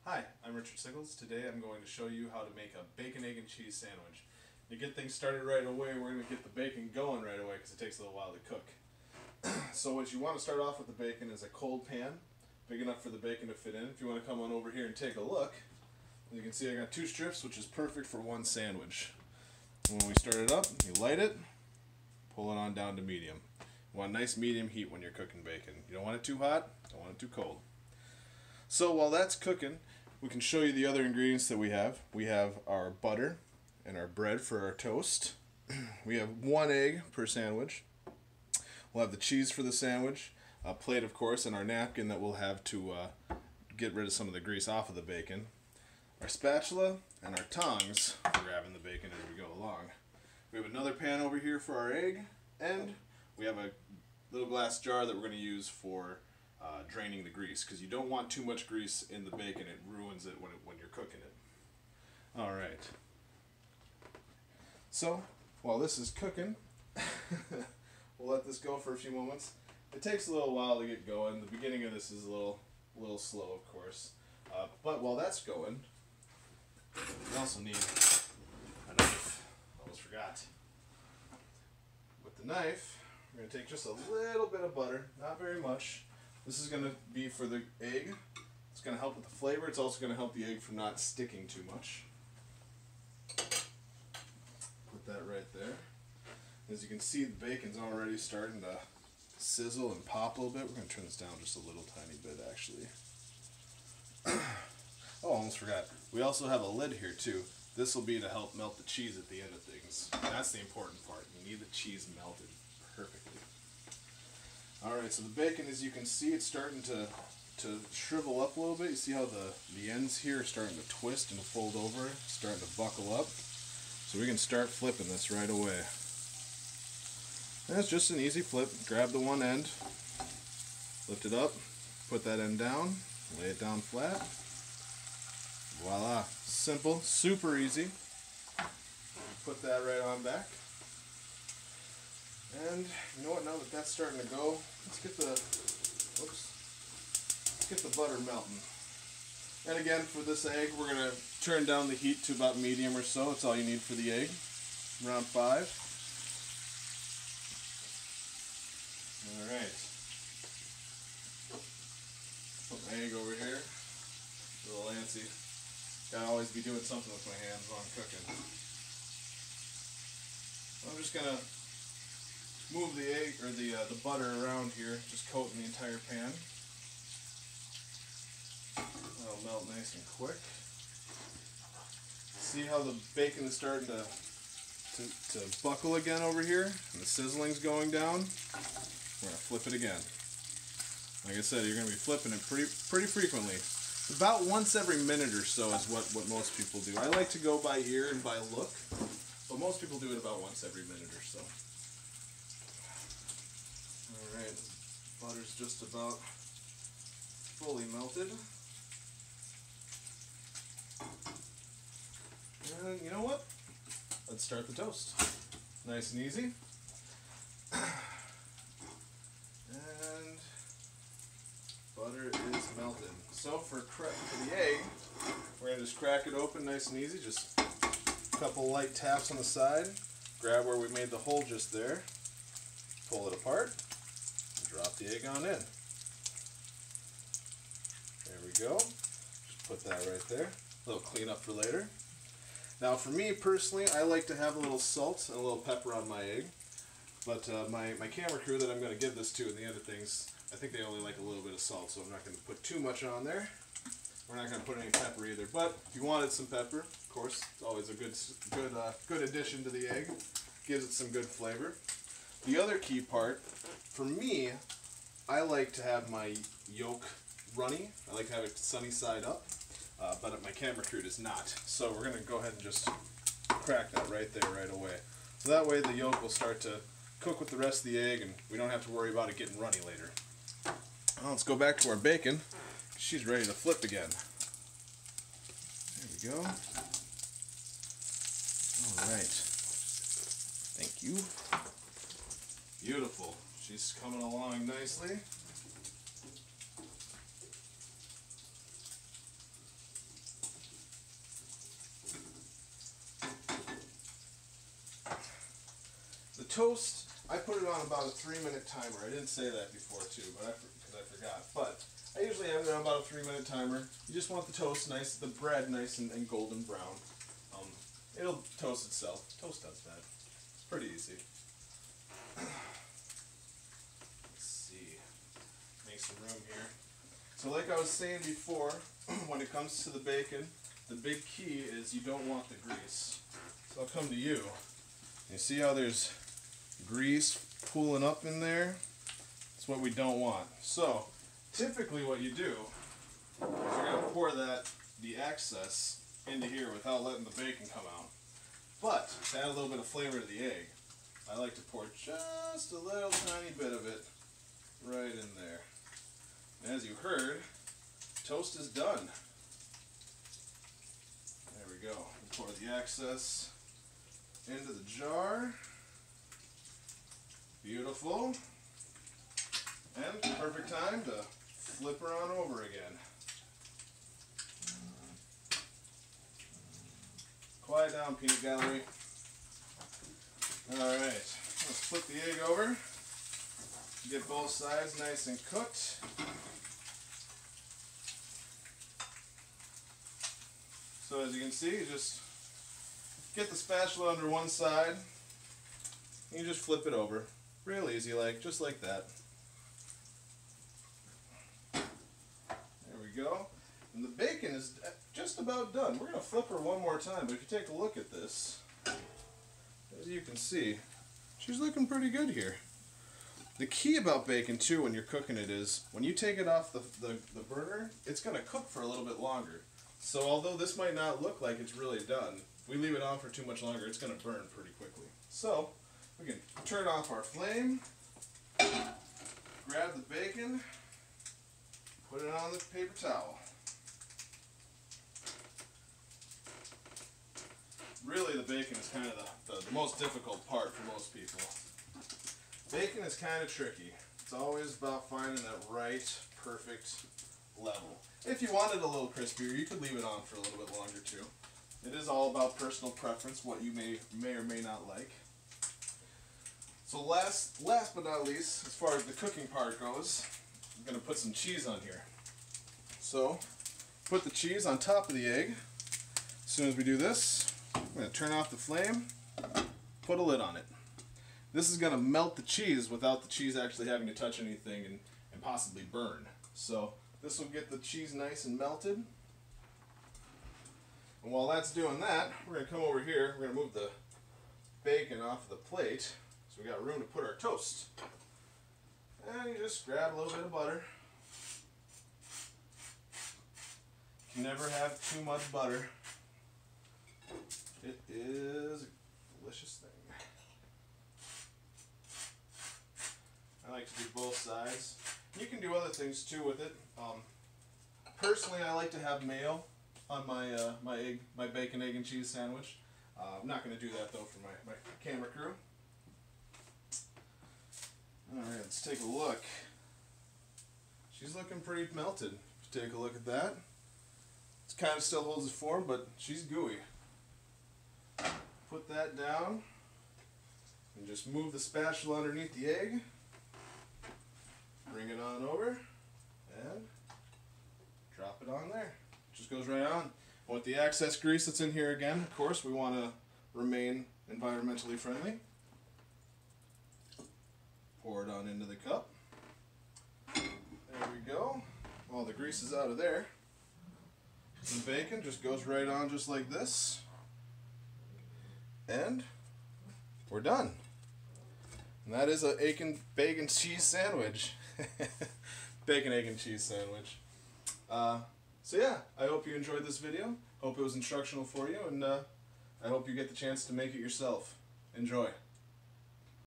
Hi, I'm Richard Siggles. Today I'm going to show you how to make a bacon, egg, and cheese sandwich. To get things started right away, we're going to get the bacon going right away because it takes a little while to cook. So what you want to start off with the bacon is a cold pan, big enough for the bacon to fit in. If you want to come on over here and take a look, you can see I got 2 strips, which is perfect for one sandwich. When we start it up, you light it, pull it on down to medium. You want nice medium heat when you're cooking bacon. You don't want it too hot, don't want it too cold. So while that's cooking, we can show you the other ingredients that we have. We have our butter and our bread for our toast. We have 1 egg per sandwich. We'll have the cheese for the sandwich, a plate of course, and our napkin that we'll have to get rid of some of the grease off of the bacon. Our spatula and our tongs for grabbing the bacon as we go along. We have another pan over here for our egg, and we have a little glass jar that we're going to use for draining the grease, because you don't want too much grease in the bacon. It ruins it when you're cooking it. Alright. So, while this is cooking, we'll let this go for a few moments. It takes a little while to get going. The beginning of this is a little slow, of course. But while that's going, we also need a knife. Almost forgot. With the knife, we're going to take just a little bit of butter, not very much. This is going to be for the egg. It's going to help with the flavor. It's also going to help the egg from not sticking too much. Put that right there. As you can see, the bacon's already starting to sizzle and pop a little bit. We're going to turn this down just a little tiny bit, actually. Oh, almost forgot. We also have a lid here, too. This will be to help melt the cheese at the end of things. That's the important part. You need the cheese melted perfectly. Alright, so the bacon, as you can see, it's starting to shrivel up a little bit. You see how the ends here are starting to twist and fold over, starting to buckle up. So we can start flipping this right away. And it's just an easy flip. Grab the one end, lift it up, put that end down, lay it down flat. Voila. Simple, super easy. Put that right on back. And you know what, now that that's starting to go, let's get the butter melting. And again, for this egg, we're going to turn down the heat to about medium or so. That's all you need for the egg. Around 5. Alright. Put my egg over here. A little antsy. Gotta always be doing something with my hands while I'm cooking. I'm just going to move the egg or the butter around here, just coating the entire pan. That'll melt nice and quick. See how the bacon is starting to buckle again over here, and the sizzling's going down. We're gonna flip it again. Like I said, you're gonna be flipping it pretty frequently. About once every minute or so is what most people do. I like to go by ear and by look, but most people do it about once every minute or so. Alright, butter's just about fully melted. And you know what? Let's start the toast. Nice and easy. And butter is melted. So for the egg, we're going to just crack it open nice and easy. Just a couple light taps on the side. Grab where we made the hole just there. Pull it apart. Drop the egg on in. There we go. Just put that right there. A little cleanup for later. Now for me personally, I like to have a little salt and a little pepper on my egg. But my camera crew that I'm going to give this to in the end of things, I think they only like a little bit of salt, so I'm not going to put too much on there. We're not going to put any pepper either. But if you wanted some pepper, of course, it's always a good addition to the egg. Gives it some good flavor. The other key part, for me, I like to have my yolk runny. I like to have it sunny side up, but my camera crew does not. So we're going to go ahead and just crack that right there right away. So that way the yolk will start to cook with the rest of the egg and we don't have to worry about it getting runny later. Well, let's go back to our bacon. She's ready to flip again. There we go. Alright. Thank you. Beautiful. She's coming along nicely. toast, I put it on about a 3-minute timer. I didn't say that before too, but because I forgot. But I usually have it on about a 3-minute timer. You just want the toast nice, the bread nice and golden brown. It'll toast itself. Toast does that. It's pretty easy. Let's see. Make some room here. So like I was saying before, when it comes to the bacon, the big key is you don't want the grease. So I'll come to you. You see how there's grease pooling up in there? That's what we don't want. So typically what you do is you're going to pour the excess into here without letting the bacon come out. But to add a little bit of flavor to the egg, I like to pour just a little tiny bit of it right in there. And as you heard, toast is done. There we go. We'll pour the excess into the jar. Beautiful. And perfect time to flip her on over again. Quiet down, peanut gallery. Alright, let's flip the egg over. Get both sides nice and cooked. So as you can see, you just get the spatula under one side. And you just flip it over. Real easy, just like that. There we go. And the bacon is just about done. We're going to flip her one more time, but if you take a look at this, as you can see, she's looking pretty good here. The key about bacon too when you're cooking it is, when you take it off the burner, it's going to cook for a little bit longer. So although this might not look like it's really done, if we leave it on for too much longer, it's going to burn pretty quickly. So we can turn off our flame, grab the bacon, put it on the paper towel. Really, the bacon is kind of the most difficult part for most people. Bacon is kind of tricky. It's always about finding that right, perfect level. If you want it a little crispier, you could leave it on for a little bit longer too. It is all about personal preference, what you may or may not like. So last but not least, as far as the cooking part goes, I'm going to put some cheese on here. So, put the cheese on top of the egg. As soon as we do this, I'm going to turn off the flame, put a lid on it. This is going to melt the cheese without the cheese actually having to touch anything and possibly burn. So this will get the cheese nice and melted. And while that's doing that, we're going to come over here, we're going to move the bacon off the plate so we got room to put our toast. And you just grab a little bit of butter. You can never have too much butter. It is a delicious thing. I like to do both sides. You can do other things too with it. Personally, I like to have mayo on my bacon, egg, and cheese sandwich. I'm not going to do that though for my camera crew. Alright, let's take a look. She's looking pretty melted. Take a look at that. It kind of still holds its form, but she's gooey. Put that down and just move the spatula underneath the egg. Bring it on over and drop it on there. Just goes right on. With the excess grease that's in here again, of course, we want to remain environmentally friendly. Pour it on into the cup. There we go. All the grease is out of there. The bacon just goes right on just like this. And we're done. And that is a bacon cheese sandwich. Bacon, egg, and cheese sandwich. So yeah, I hope you enjoyed this video. Hope it was instructional for you, and I hope you get the chance to make it yourself. Enjoy.